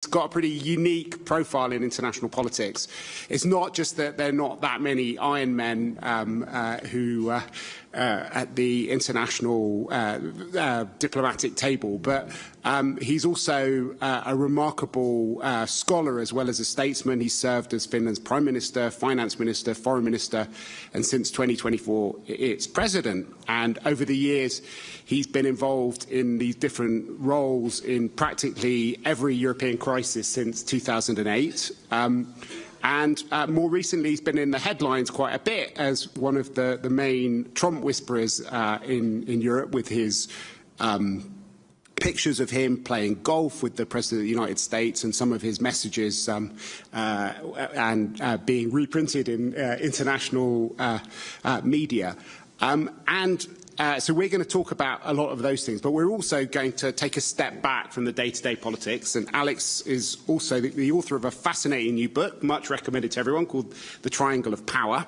got a pretty unique profile in international politics. It's not just that there are not that many Iron Men who at the international diplomatic table, but he's also a remarkable scholar as well as a statesman. He's served as Finland's Prime Minister, Finance Minister, Foreign Minister, and since 2024, its President. And over the years, he's been involved in these different roles in practically every European crisis since 2008. And more recently, he's been in the headlines quite a bit as one of the main Trump whisperers in Europe with his pictures of him playing golf with the President of the United States and some of his messages being reprinted in international media. So we're going to talk about a lot of those things, but we're also going to take a step back from the day-to-day politics. And Alex is also the author of a fascinating new book, much recommended to everyone, called The Triangle of Power,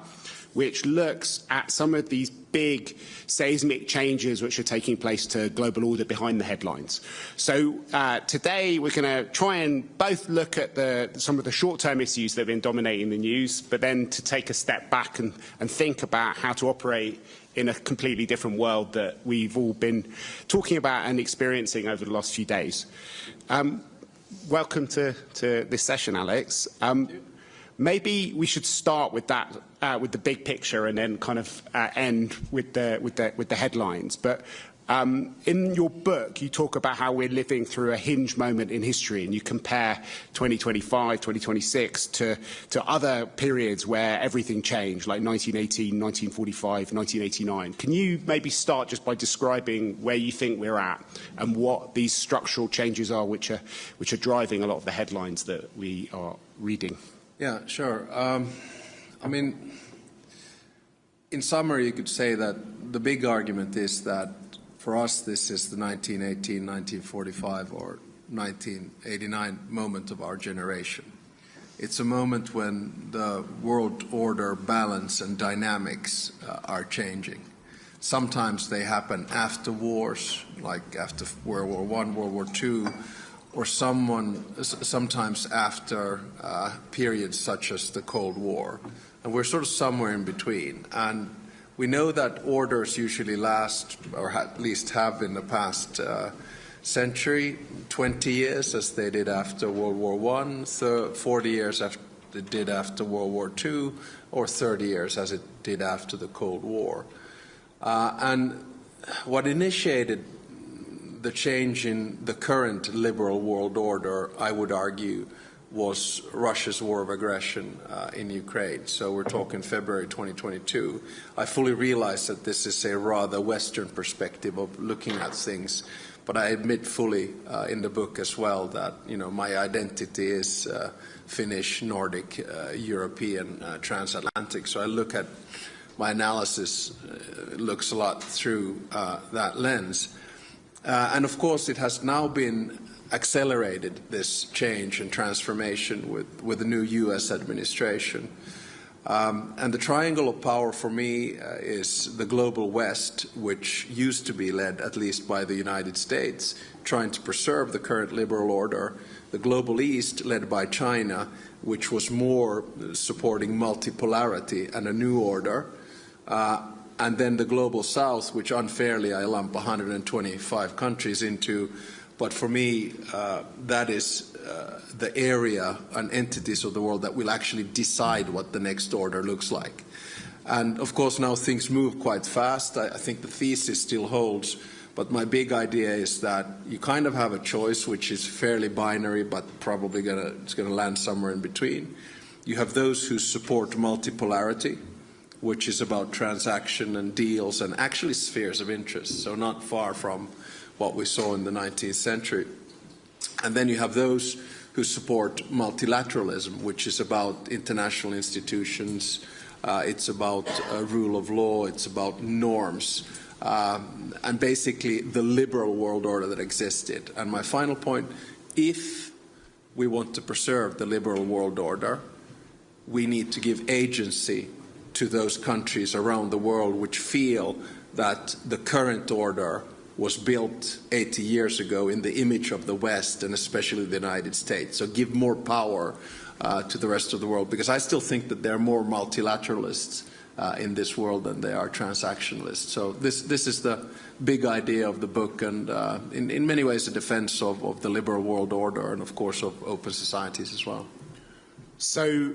which looks at some of these big seismic changes which are taking place to global order behind the headlines. So today we're going to try and both look at some of the short-term issues that have been dominating the news, but then to take a step back and think about how to operate in a completely different world that we've all been talking about and experiencing over the last few days. Welcome to this session, Alex. Maybe we should start with that, with the big picture, and then kind of end with the headlines. But in your book, you talk about how we're living through a hinge moment in history, and you compare 2025, 2026 to other periods where everything changed, like 1918, 1945, 1989. Can you maybe start just by describing where you think we're at and what these structural changes are which are driving a lot of the headlines that we are reading? Yeah, sure. I mean, in summary, you could say that the big argument is that for us, this is the 1918, 1945, or 1989 moment of our generation. It's a moment when the world order balance and dynamics are changing. Sometimes they happen after wars, like after World War I, World War II, or sometimes after periods such as the Cold War. And we're sort of somewhere in between. And we know that orders usually last, or at least have in the past century, 20 years, as they did after World War I, 40 years as it did after World War II, or 30 years as it did after the Cold War. And what initiated the change in the current liberal world order, I would argue, was Russia's war of aggression in Ukraine. So we're talking February 2022. I fully realize that this is a rather Western perspective of looking at things, but I admit fully in the book as well that my identity is Finnish, Nordic, European, transatlantic. So I look at my analysis looks a lot through that lens. And of course, it has now been accelerated, this change and transformation with the new U.S. administration. And the triangle of power for me is the global West, which used to be led, at least by the United States, trying to preserve the current liberal order. The global East, led by China, which was more supporting multipolarity and a new order. And then the global South, which unfairly I lump 125 countries into. But for me, that is the area and entities of the world that will actually decide what the next order looks like. And of course, now things move quite fast. I think the thesis still holds. But my big idea is that you kind of have a choice, which is fairly binary, but probably it's going to land somewhere in between. You have those who support multipolarity, which is about transaction and deals and actually spheres of interest, so not far from what we saw in the 19th century. And then you have those who support multilateralism, which is about international institutions, it's about rule of law, it's about norms, and basically the liberal world order that existed. And my final point, if we want to preserve the liberal world order, we need to give agency to those countries around the world which feel that the current order was built 80 years ago in the image of the West and especially the United States. So give more power to the rest of the world, because I still think that there are more multilateralists in this world than they are transactionalists. So this is the big idea of the book, and in many ways a defense of the liberal world order and of course of open societies as well. So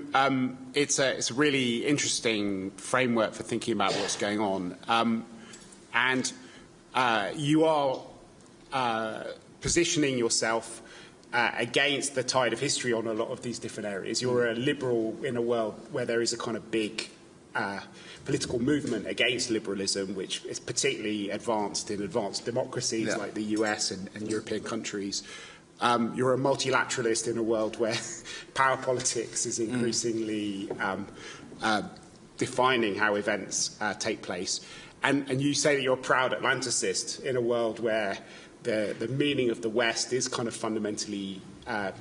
it's a really interesting framework for thinking about what's going on. And you are positioning yourself against the tide of history on a lot of these different areas. You're a liberal in a world where there is a kind of big political movement against liberalism, which is particularly advanced in advanced democracies like the US and European countries. You're a multilateralist in a world where power politics is increasingly defining how events take place. And you say that you're a proud Atlanticist in a world where the meaning of the West is kind of fundamentally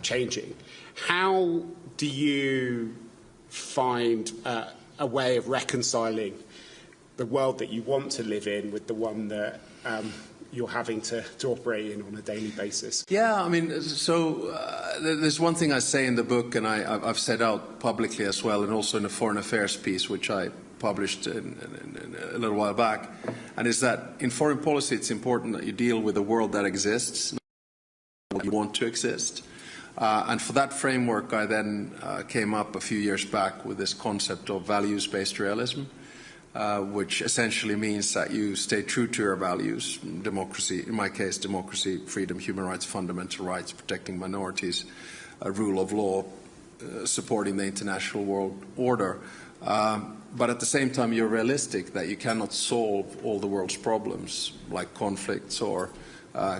changing. How do you find a way of reconciling the world that you want to live in with the one that you're having to operate in on a daily basis? Yeah, I mean, so there's one thing I say in the book, and I've said out publicly as well, and also in a foreign affairs piece, which I published in a little while back, and is that in foreign policy it's important that you deal with a world that exists, not what you want to exist. And for that framework, I then came up a few years back with this concept of values-based realism, which essentially means that you stay true to your values, democracy, in my case, democracy, freedom, human rights, fundamental rights, protecting minorities, rule of law, supporting the international world order. But at the same time, you're realistic that you cannot solve all the world's problems, like conflicts or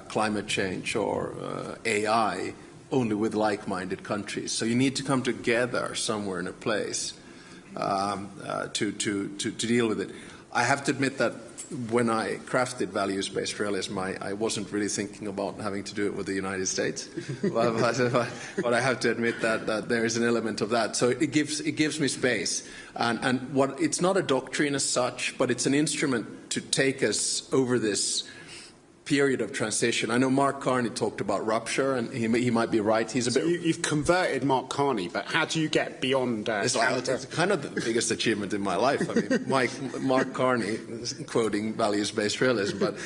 climate change or AI, only with like-minded countries. So you need to come together somewhere in a place to deal with it. I have to admit that when I crafted values-based realism, I wasn't really thinking about having to do it with the United States. but I have to admit that there is an element of that. So it gives me space. And it's not a doctrine as such, but it's an instrument to take us over this period of transition. I know Mark Carney talked about rupture, and he might be right. He's a bit. You've converted Mark Carney, but how do you get beyond? It's kind of the biggest achievement in my life. I mean, Mark Carney quoting values-based realism, but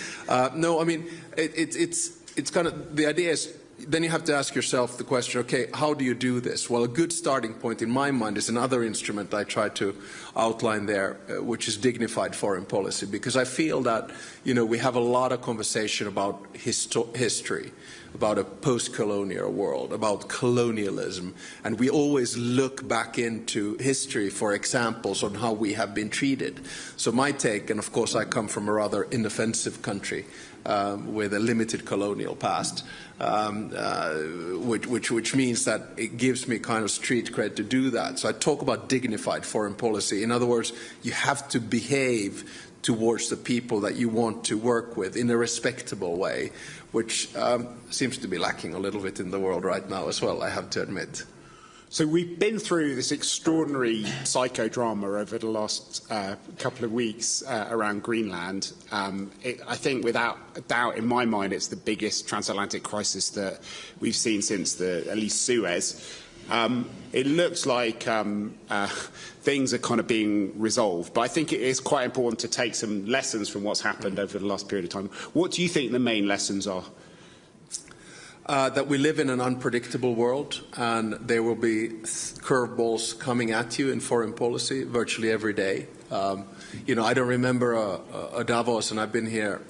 no, I mean it's kind of the idea is. Then you have to ask yourself the question, okay, how do you do this? Well, a good starting point in my mind is another instrument I try to outline there, which is dignified foreign policy, because I feel that, we have a lot of conversation about history, about a post-colonial world, about colonialism, and we always look back into history for examples on how we have been treated. So my take, and of course I come from a rather inoffensive country, with a limited colonial past, which means that it gives me kind of street cred to do that. So I talk about dignified foreign policy. In other words, you have to behave towards the people that you want to work with in a respectable way, which seems to be lacking a little bit in the world right now as well, I have to admit. So we've been through this extraordinary psychodrama over the last couple of weeks around Greenland. I think without a doubt, in my mind, it's the biggest transatlantic crisis that we've seen since at least Suez. It looks like things are kind of being resolved, but I think it is quite important to take some lessons from what's happened over the last period of time. What do you think the main lessons are? That we live in an unpredictable world, and there will be curveballs coming at you in foreign policy virtually every day. I don't remember a Davos, and I've been here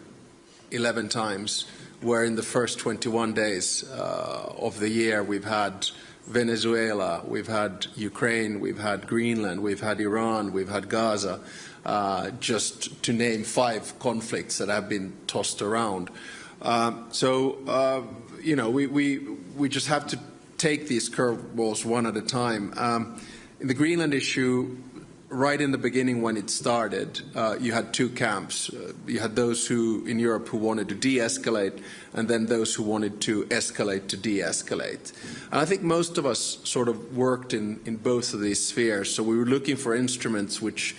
11 times, where in the first 21 days of the year we've had Venezuela, we've had Ukraine, we've had Greenland, we've had Iran, we've had Gaza, just to name 5 conflicts that have been tossed around. We just have to take these curveballs one at a time. In the Greenland issue, right in the beginning when it started, you had 2 camps. You had those in Europe who wanted to de-escalate, and then those who wanted to escalate to de-escalate. And I think most of us sort of worked in both of these spheres. So we were looking for instruments which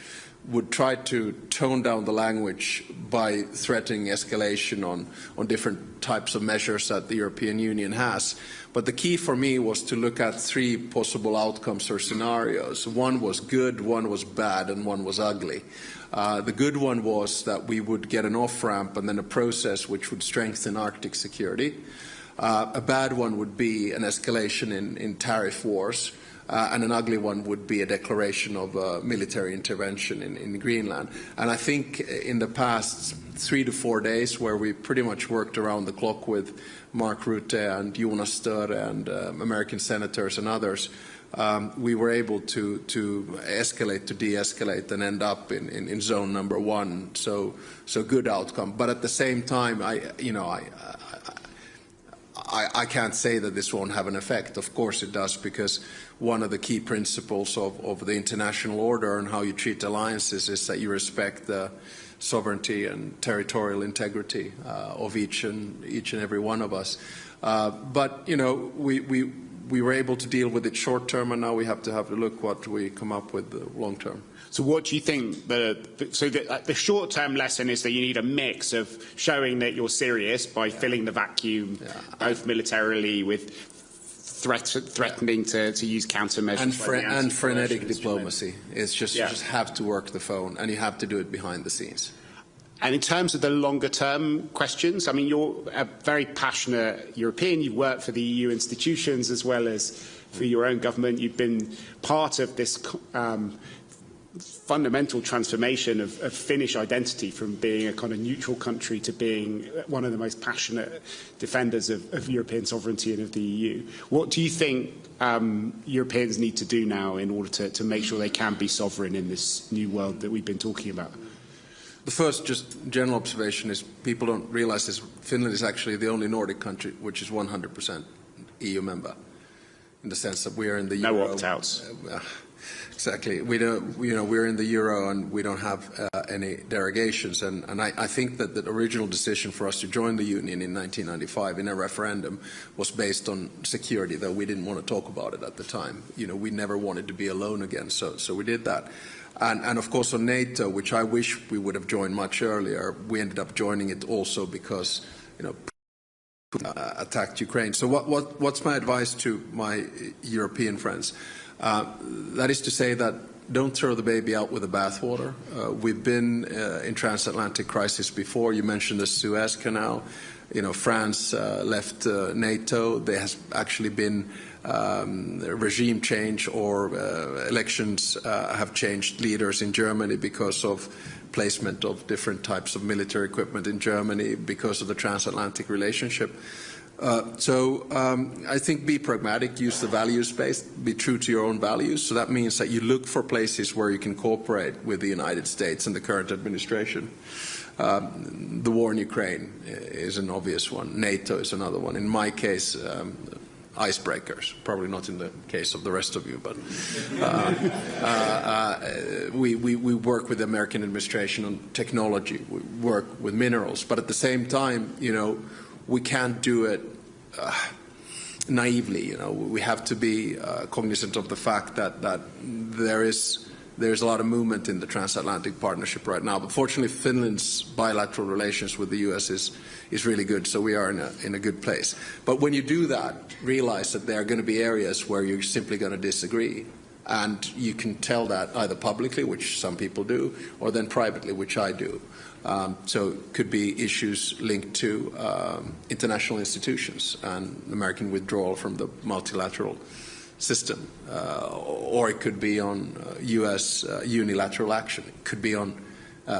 would try to tone down the language by threatening escalation on different types of measures that the European Union has. But the key for me was to look at three possible outcomes or scenarios. One was good, one was bad, and one was ugly. The good one was that we would get an off-ramp and then a process which would strengthen Arctic security. A bad one would be an escalation in tariff wars. And an ugly one would be a declaration of military intervention in Greenland. And I think in the past 3 to 4 days, where we pretty much worked around the clock with Mark Rutte and Jonas Störe and American senators and others, we were able to escalate, to de-escalate, and end up in zone number 1. So good outcome. But at the same time, I can't say that this won't have an effect. Of course it does, because one of the key principles of the international order and how you treat alliances is that you respect the sovereignty and territorial integrity of each and every one of us. But we were able to deal with it short term, and now we have to have a look what we come up with long term. So what do you think the short-term lesson is that you need a mix of showing that you're serious by filling the vacuum, both militarily with threatening to use countermeasures and frenetic diplomacy. It's just you just have to work the phone, and you have to do it behind the scenes. And in terms of the longer-term questions, I mean, you're a very passionate European. You've worked for the EU institutions as well as for your own government. You've been part of this fundamental transformation of Finnish identity from being a kind of neutral country to being one of the most passionate defenders of European sovereignty and of the EU. What do you think Europeans need to do now in order to make sure they can be sovereign in this new world that we've been talking about? The first just general observation is people don't realize this. Finland is actually the only Nordic country which is 100% EU member, in the sense that we are in the Euro. No opt-outs. Exactly. We don't, we're in the Euro and we don't have any derogations. And I think that the original decision for us to join the Union in 1995 in a referendum was based on security, though we didn't want to talk about it at the time. We never wanted to be alone again, so we did that. And of course on NATO, which I wish we would have joined much earlier, we ended up joining it also because, attacked Ukraine. So what's my advice to my European friends? That is to say that don't throw the baby out with the bathwater. We've been in transatlantic crisis before. You mentioned the Suez Canal. France left NATO. There has actually been regime change, or elections have changed leaders in Germany because of placement of different types of military equipment in Germany because of the transatlantic relationship. So I think be pragmatic, use the values-based, be true to your own values. So that means that you look for places where you can cooperate with the United States and the current administration. The war in Ukraine is an obvious one. NATO is another one. In my case, icebreakers, probably not in the case of the rest of you, but we work with the American administration on technology, we work with minerals, but at the same time, we can't do it naively. We have to be cognizant of the fact that there's a lot of movement in the transatlantic partnership right now. But fortunately, Finland's bilateral relations with the U.S. is really good, so we are in a good place. But when you do that, realize that there are going to be areas where you're simply going to disagree. And you can tell that either publicly, which some people do, or then privately, which I do. So it could be issues linked to international institutions and American withdrawal from the multilateral system, or it could be on U.S. unilateral action. It could be on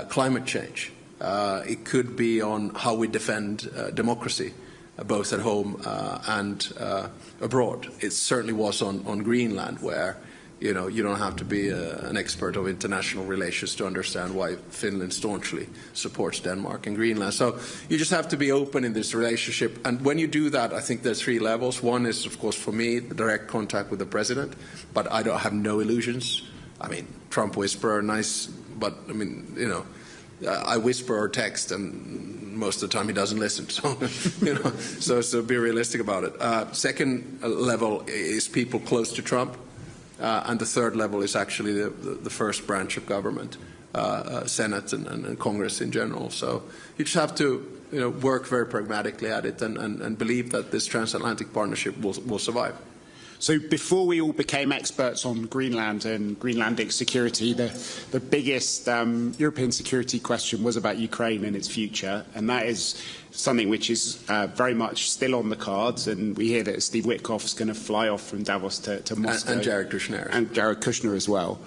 climate change. It could be on how we defend democracy, both at home and abroad. It certainly was on Greenland, where you don't have to be an expert of international relations to understand why Finland staunchly supports Denmark and Greenland. So you just have to be open in this relationship. And when you do that, I think there's 3 levels. One is, of course, for me, the direct contact with the president. But I don't have no illusions. I mean, Trump whisperer, nice, but I mean, I whisper or text, and most of the time he doesn't listen. So, so be realistic about it. Second level is people close to Trump. And the third level is actually the first branch of government. Senate and Congress in general. So you just have to work very pragmatically at it and believe that this transatlantic partnership will survive. So before we all became experts on Greenland and Greenlandic security, the biggest European security question was about Ukraine and its future, and that is something which is very much still on the cards, and we hear that Steve Witkoff is going to fly off from Davos to Moscow. And Jared Kushner. And Jared Kushner as well.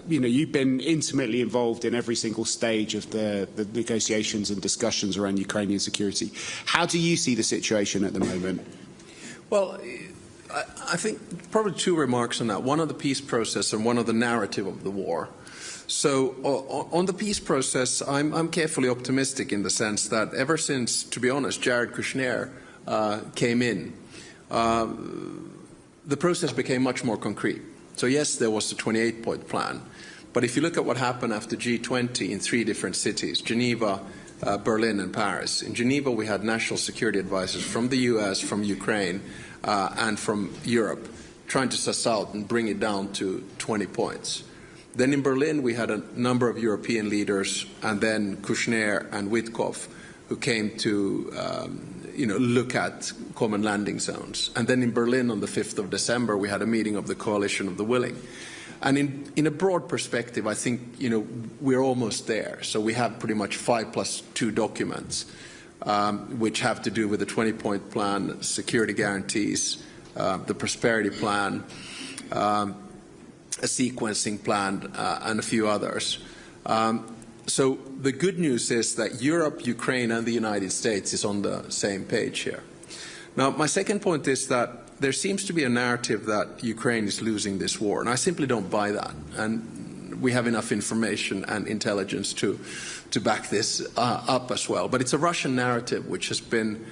You've been intimately involved in every single stage of the negotiations and discussions around Ukrainian security. How do you see the situation at the moment? Well, I think probably two remarks on that. One on the peace process and one on the narrative of the war. So on the peace process, I'm carefully optimistic in the sense that ever since, to be honest, Jared Kushner came in, the process became much more concrete. So yes, there was the 28-point plan, but if you look at what happened after G20 in 3 different cities, Geneva, Berlin and Paris. In Geneva, we had national security advisors from the US, from Ukraine, and from Europe, trying to suss out and bring it down to 20 points. Then in Berlin, we had a number of European leaders, and then Kushner and Witkoff, who came to look at common landing zones. And then in Berlin on the 5th of December, we had a meeting of the Coalition of the Willing. And in a broad perspective, I think we're almost there. So we have pretty much 5+2 documents, which have to do with the 20-point plan, security guarantees, the prosperity plan, a sequencing plan, and a few others. So the good news is that Europe, Ukraine, and the United States is on the same page here. Now, my second point is that there seems to be a narrative that Ukraine is losing this war, and I simply don't buy that. And we have enough information and intelligence to back this up as well. But it's a Russian narrative which has been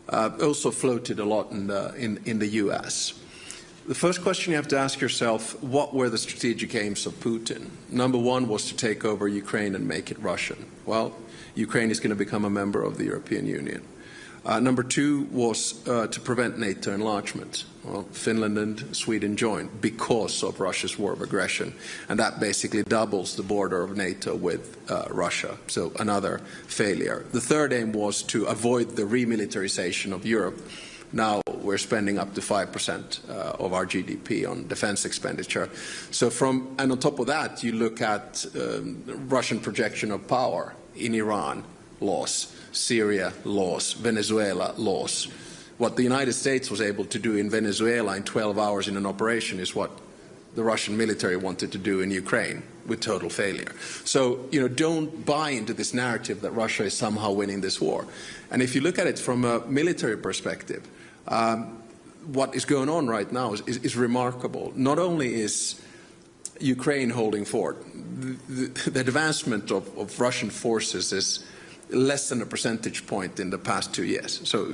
also floated a lot in the US. The first question you have to ask yourself, what were the strategic aims of Putin? Number one was to take over Ukraine and make it Russian. Well, Ukraine is going to become a member of the European Union. Number two was to prevent NATO enlargement. Well, Finland and Sweden joined because of Russia's war of aggression, and that basically doubles the border of NATO with Russia, so another failure. The third aim was to avoid the remilitarization of Europe. Now we're spending up to 5% of our GDP on defense expenditure. So and on top of that, you look at Russian projection of power in Iran, loss. Syria, loss. Venezuela, loss. What the United States was able to do in Venezuela in 12 hours in an operation is what the Russian military wanted to do in Ukraine with total failure. So, don't buy into this narrative that Russia is somehow winning this war. And if you look at it from a military perspective, what is going on right now is remarkable. Not only is Ukraine holding fort, the advancement of Russian forces is less than a percentage point in the past 2 years, so,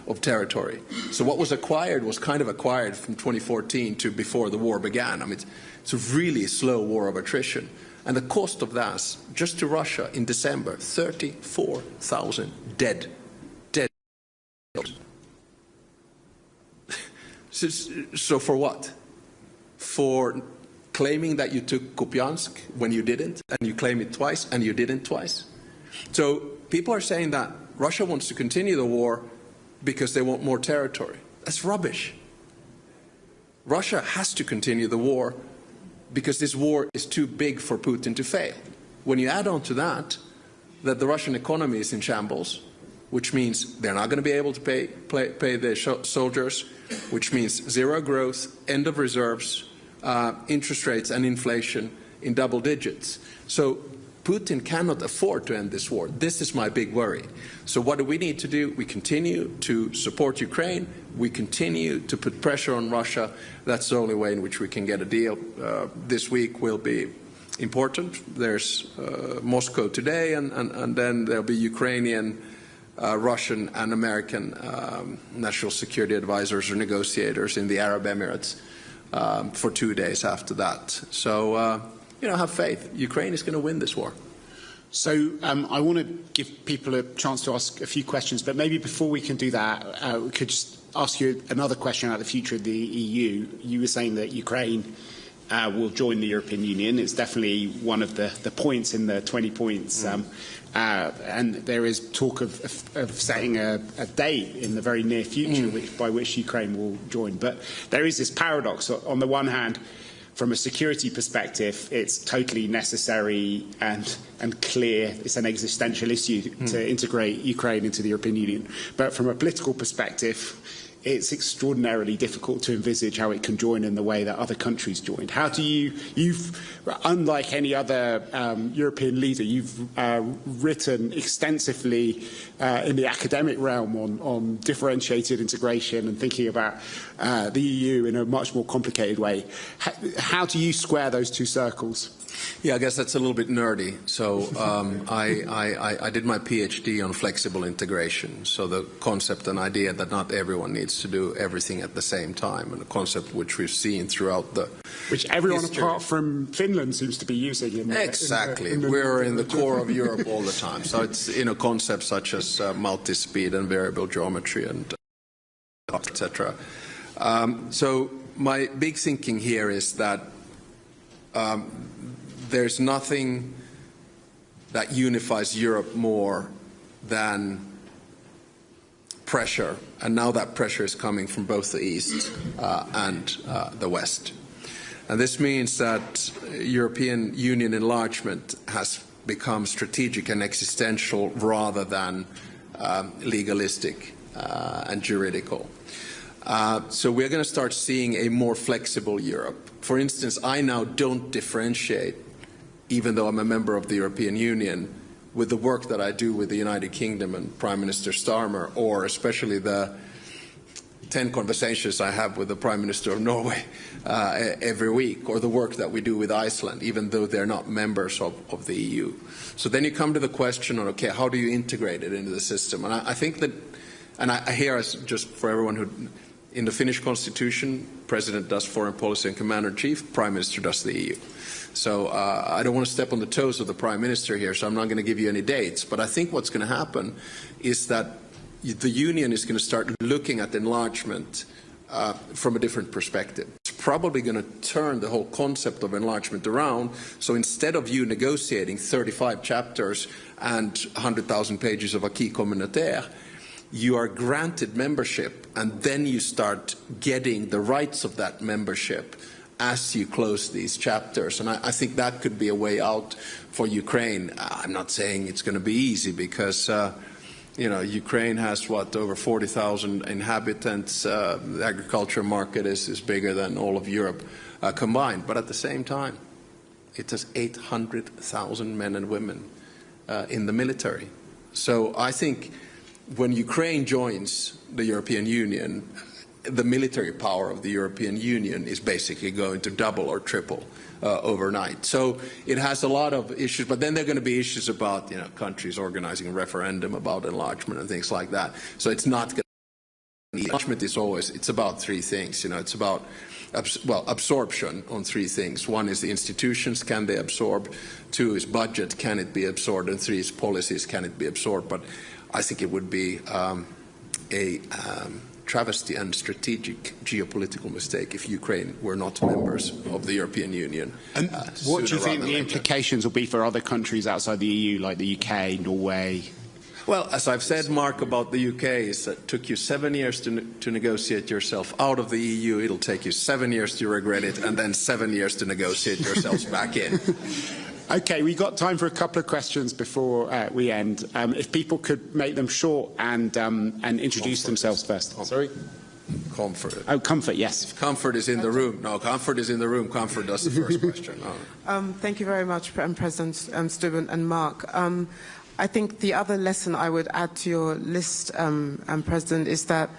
of territory. So what was acquired was kind of acquired from 2014 to before the war began. I mean, it's a really slow war of attrition. And the cost of that, just to Russia in December, 34,000 dead. So for what? For claiming that you took Kupiansk when you didn't, and you claim it twice, and you didn't twice? So people are saying that Russia wants to continue the war because they want more territory. That's rubbish. Russia has to continue the war because this war is too big for Putin to fail. When you add on to that the Russian economy is in shambles, which means they're not going to be able to pay their soldiers, which means zero growth, end of reserves, interest rates and inflation in double digits. So Putin cannot afford to end this war. This is my big worry. So what do we need to do? We continue to support Ukraine. We continue to put pressure on Russia. That's the only way in which we can get a deal. This week will be important. There's Moscow today, and then there'll be Ukrainian, Russian and American national security advisors or negotiators in the Arab Emirates for 2 days after that. So, have faith. Ukraine is going to win this war. So I want to give people a chance to ask a few questions, but maybe before we can do that, we could just ask you another question about the future of the EU. You were saying that Ukraine will join the European Union. It's definitely one of the points in the 20 points. And there is talk of setting a date in the very near future by which Ukraine will join. But there is this paradox. On the one hand, from a security perspective, it's totally necessary and clear. It's an existential issue to integrate Ukraine into the European Union. But from a political perspective, it's extraordinarily difficult to envisage how it can join in the way that other countries joined. How do you've, unlike any other European leader, you've written extensively in the academic realm on differentiated integration and thinking about the EU in a much more complicated way. How do you square those two circles? Yeah, I guess that's a little bit nerdy. So I did my PhD on flexible integration. So the concept and idea that not everyone needs to do everything at the same time, and a concept which we've seen throughout the which everyone history. Apart from Finland seems to be using. Exactly. We're in the core of Europe all the time. So it's concepts such as multi-speed and variable geometry and etc. So my big thinking here is that there's nothing that unifies Europe more than pressure, and now that pressure is coming from both the East and the West. And this means that European Union enlargement has become strategic and existential rather than legalistic and juridical. So we're going to start seeing a more flexible Europe. For instance, I now don't differentiate, even though I'm a member of the European Union, with the work that I do with the United Kingdom and Prime Minister Starmer, or especially the 10 conversations I have with the Prime Minister of Norway every week, or the work that we do with Iceland, even though they're not members of the EU. So then you come to the question on, okay, how do you integrate it into the system? And I think that, and I hear, just for everyone who, in the Finnish constitution, President does foreign policy and commander-in-chief, Prime Minister does the EU. So I don't want to step on the toes of the Prime Minister here, so I'm not going to give you any dates. But I think what's going to happen is that the Union is going to start looking at enlargement from a different perspective. It's probably going to turn the whole concept of enlargement around. So instead of you negotiating 35 chapters and 100,000 pages of acquis communautaire, you are granted membership, and then you start getting the rights of that membership as you close these chapters. And I think that could be a way out for Ukraine. I'm not saying it's going to be easy, because Ukraine has, over 40,000 inhabitants. The agriculture market is bigger than all of Europe combined. But at the same time, it has 800,000 men and women in the military. So I think when Ukraine joins the European Union, the military power of the European Union is basically going to double or triple overnight. So it has a lot of issues, but then there are going to be issues about countries organizing a referendum about enlargement and things like that. So it's not going to be, enlargement is always, it's about three things. It's about absorption on three things. One is the institutions, can they absorb? Two is budget, can it be absorbed? And three is policies, can it be absorbed? But I think it would be a travesty and strategic geopolitical mistake if Ukraine were not members of the European Union. And what do you think the implications will be for other countries outside the EU, like the UK, Norway? Well, as I've said, Mark, about the UK, is that it took you 7 years to negotiate yourself out of the EU. It'll take you 7 years to regret it, and then 7 years to negotiate yourselves back in. Okay, we've got time for a couple of questions before we end. If people could make them short and introduce themselves first. Sorry? Comfort. Oh, Comfort, yes. Comfort is in the room. No, Comfort is in the room. Comfort does the first question. Thank you very much, President Stubb and Mark. I think the other lesson I would add to your list, President, is that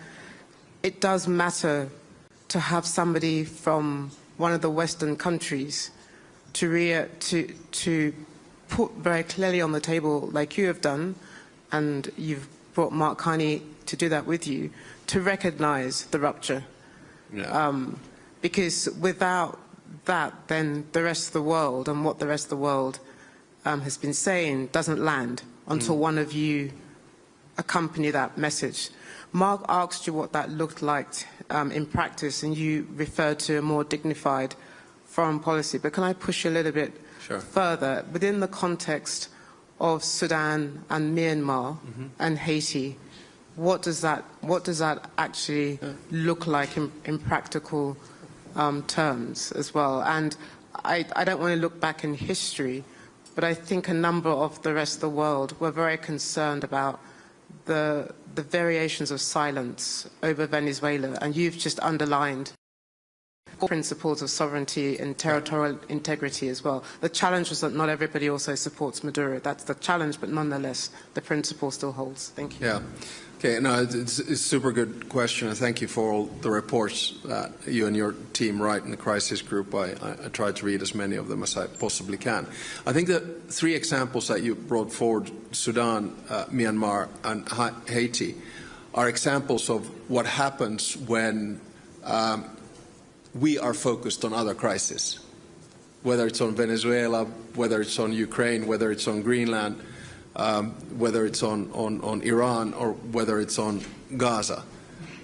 it does matter to have somebody from one of the Western countries to put very clearly on the table, like you have done, and you've brought Mark Carney to do that with you, to recognise the rupture. Yeah. Because without that, then the rest of the world and what the rest of the world has been saying doesn't land until one of you accompany that message. Mark asked you what that looked like in practice, and you referred to a more dignified foreign policy, but can I push you a little bit further? Within the context of Sudan and Myanmar and Haiti, what does that actually look like in practical terms as well? And I don't want to look back in history, but I think a number of the rest of the world were very concerned about the variations of silence over Venezuela, and you've just underlined principles of sovereignty and territorial integrity as well. The challenge was that not everybody also supports Maduro. That's the challenge, but nonetheless, the principle still holds. Thank you. Yeah. Okay, no, it's a super good question, and thank you for all the reports that you and your team write in the crisis group. I try to read as many of them as I possibly can. I think the three examples that you brought forward, Sudan, Myanmar, and Haiti, are examples of what happens when we are focused on other crises, whether it's on Venezuela, whether it's on Ukraine, whether it's on Greenland, whether it's on Iran, or whether it's on Gaza.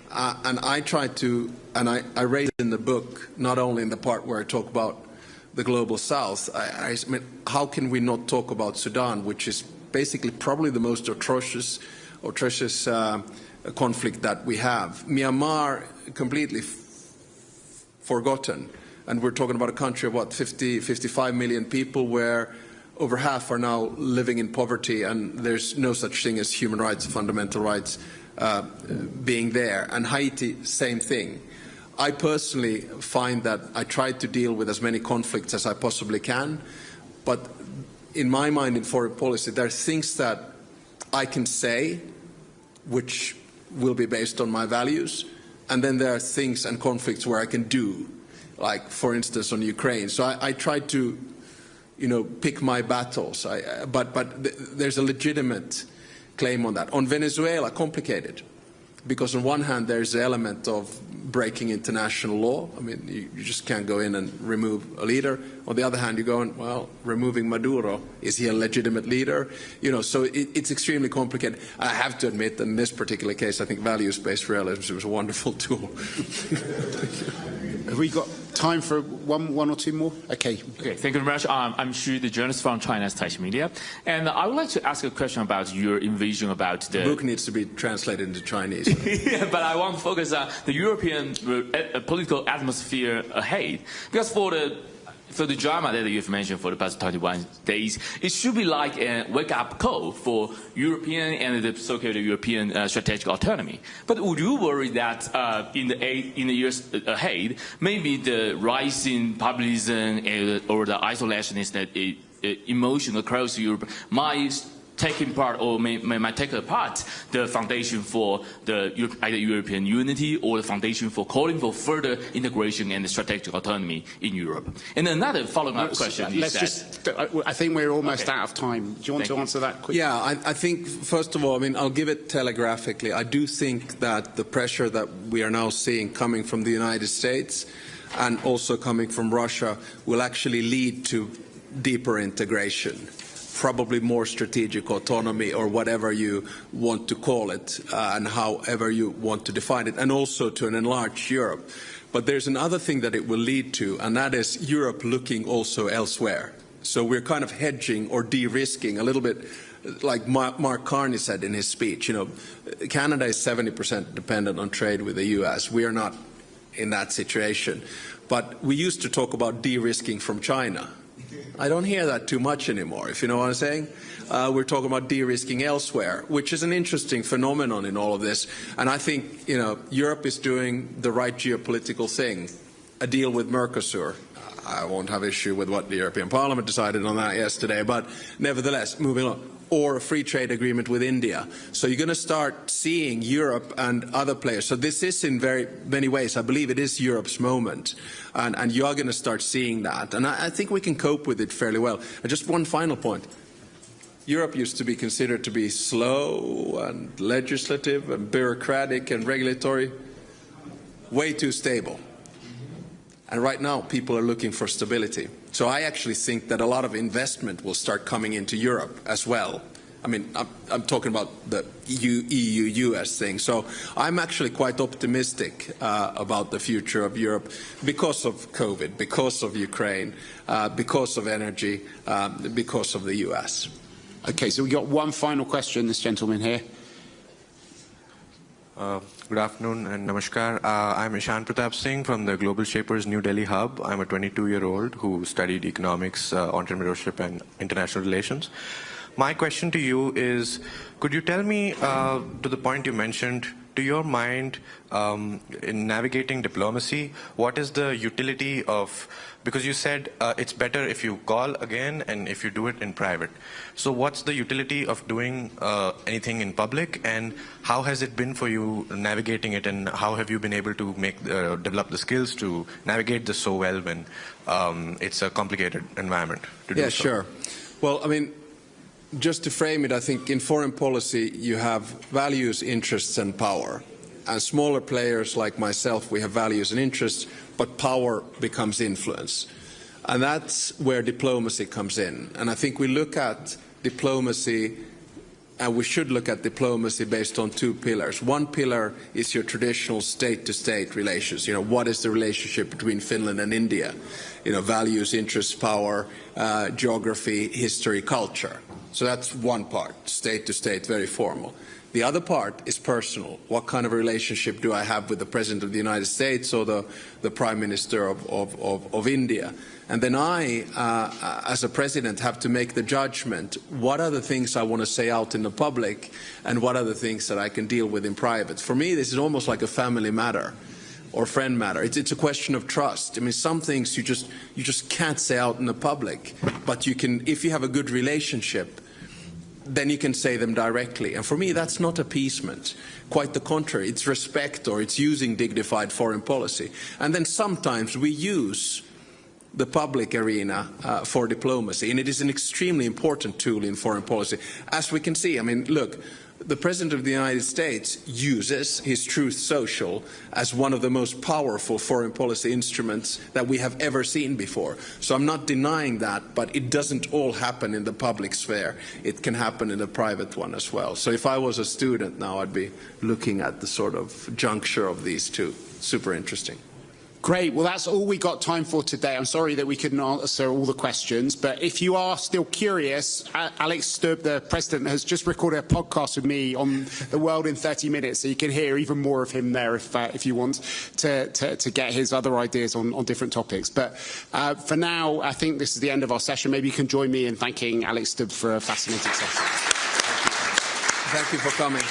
And I try to, and I raise in the book, not only in the part where I talk about the global south, I mean, how can we not talk about Sudan, which is basically probably the most atrocious conflict that we have. Myanmar, completely forgotten. And we're talking about a country of, what, 55 million people, where over half are now living in poverty, and there's no such thing as human rights, fundamental rights being there. And Haiti, same thing. I personally find that I try to deal with as many conflicts as I possibly can, but in my mind, in foreign policy, there are things that I can say which will be based on my values, and then there are things and conflicts where I can do, like, for instance, on Ukraine. So I try to, pick my battles. But there's a legitimate claim on that. On Venezuela, complicated, because on one hand there's the element of breaking international law. I mean, you just can't go in and remove a leader. On the other hand, you're going, well, removing Maduro, is he a legitimate leader? So it's extremely complicated. I have to admit that in this particular case, I think values-based realism was a wonderful tool. Have we got time for one or two more? Okay, thank you very much. I'm Xu, the journalist from China's Taipei Media, and I would like to ask a question about your envision about the book needs to be translated into Chinese. Yeah, but I want to focus on the European political atmosphere ahead, because for the drama that you've mentioned for the past 21 days, it should be like a wake-up call for European and the so-called European strategic autonomy. But would you worry that in the years ahead, maybe the rising populism or the isolationist emotion across Europe might taking part or might take apart the foundation for either European unity or the foundation for calling for further integration and strategic autonomy in Europe? And another follow-up question I think we're almost out of time. Do you want to answer that quickly? Yeah, I think, first of all, I'll give it telegraphically. I do think that the pressure that we are now seeing coming from the United States and also coming from Russia will actually lead to deeper integration, probably more strategic autonomy, or whatever you want to call it, and however you want to define it, and also to an enlarged Europe. But there's another thing that it will lead to, and that is Europe looking also elsewhere. So we're kind of hedging or de-risking a little bit, like Mark Carney said in his speech. Canada is 70% dependent on trade with the US. We are not in that situation. But we used to talk about de-risking from China. I don't hear that too much anymore, if you know what I'm saying. We're talking about de-risking elsewhere, which is an interesting phenomenon in all of this. And I think, Europe is doing the right geopolitical thing, a deal with Mercosur. I won't have issue with what the European Parliament decided on that yesterday, but nevertheless, moving on. Or a free trade agreement with India. So you're going to start seeing Europe and other players. So this is, in very many ways, I believe it is Europe's moment. And you are going to start seeing that. And I think we can cope with it fairly well. And just one final point. Europe used to be considered to be slow and legislative and bureaucratic and regulatory. Way too stable. And right now, people are looking for stability. So I actually think that a lot of investment will start coming into Europe as well, I mean, I'm talking about the EU-US thing. So I'm actually quite optimistic about the future of Europe because of COVID, because of Ukraine, because of energy, because of the US. Okay, so we got one final question, this gentleman here. Good afternoon and namaskar. I'm Ishan Pratap Singh from the Global Shapers New Delhi Hub. I'm a 22-year-old who studied economics, entrepreneurship and international relations. My question to you is, could you tell me, to the point you mentioned, to your mind, in navigating diplomacy, what is the utility of, because you said it's better if you call again and if you do it in private. So what's the utility of doing anything in public, and how has it been for you navigating it, and how have you been able to develop the skills to navigate this so well when it's a complicated environment to do so? Yeah, sure. Well, I mean, just to frame it, I think in foreign policy you have values, interests and power. And smaller players like myself, we have values and interests, but power becomes influence. And that's where diplomacy comes in. And I think we look at diplomacy, and we should look at diplomacy based on two pillars. One pillar is your traditional state-to-state relations. You know, what is the relationship between Finland and India? You know, values, interests, power, geography, history, culture. So that's one part, state-to-state, very formal. The other part is personal. What kind of a relationship do I have with the President of the United States or the Prime Minister of India? And then I, as a president, have to make the judgment, what are the things I want to say out in the public and what are the things that I can deal with in private? For me, this is almost like a family matter or friend matter. It's a question of trust. I mean, some things you just can't say out in the public, but you can, if you have a good relationship, then you can say them directly. And for me, that's not appeasement. Quite the contrary. It's respect, or it's using dignified foreign policy. And then sometimes we use the public arena for diplomacy, and it is an extremely important tool in foreign policy. As we can see, I mean, look, the President of the United States uses his Truth Social as one of the most powerful foreign policy instruments that we have ever seen before. So I'm not denying that, but it doesn't all happen in the public sphere. It can happen in the private one as well. So if I was a student now, I'd be looking at the sort of juncture of these two. Super interesting. Great. Well, that's all we got time for today. I'm sorry that we couldn't answer all the questions, but if you are still curious, Alex Stubb, the president, has just recorded a podcast with me on the world in 30 minutes, so you can hear even more of him there if you want to get his other ideas on different topics. But for now, I think this is the end of our session. Maybe you can join me in thanking Alex Stubb for a fascinating session. Thank you for coming.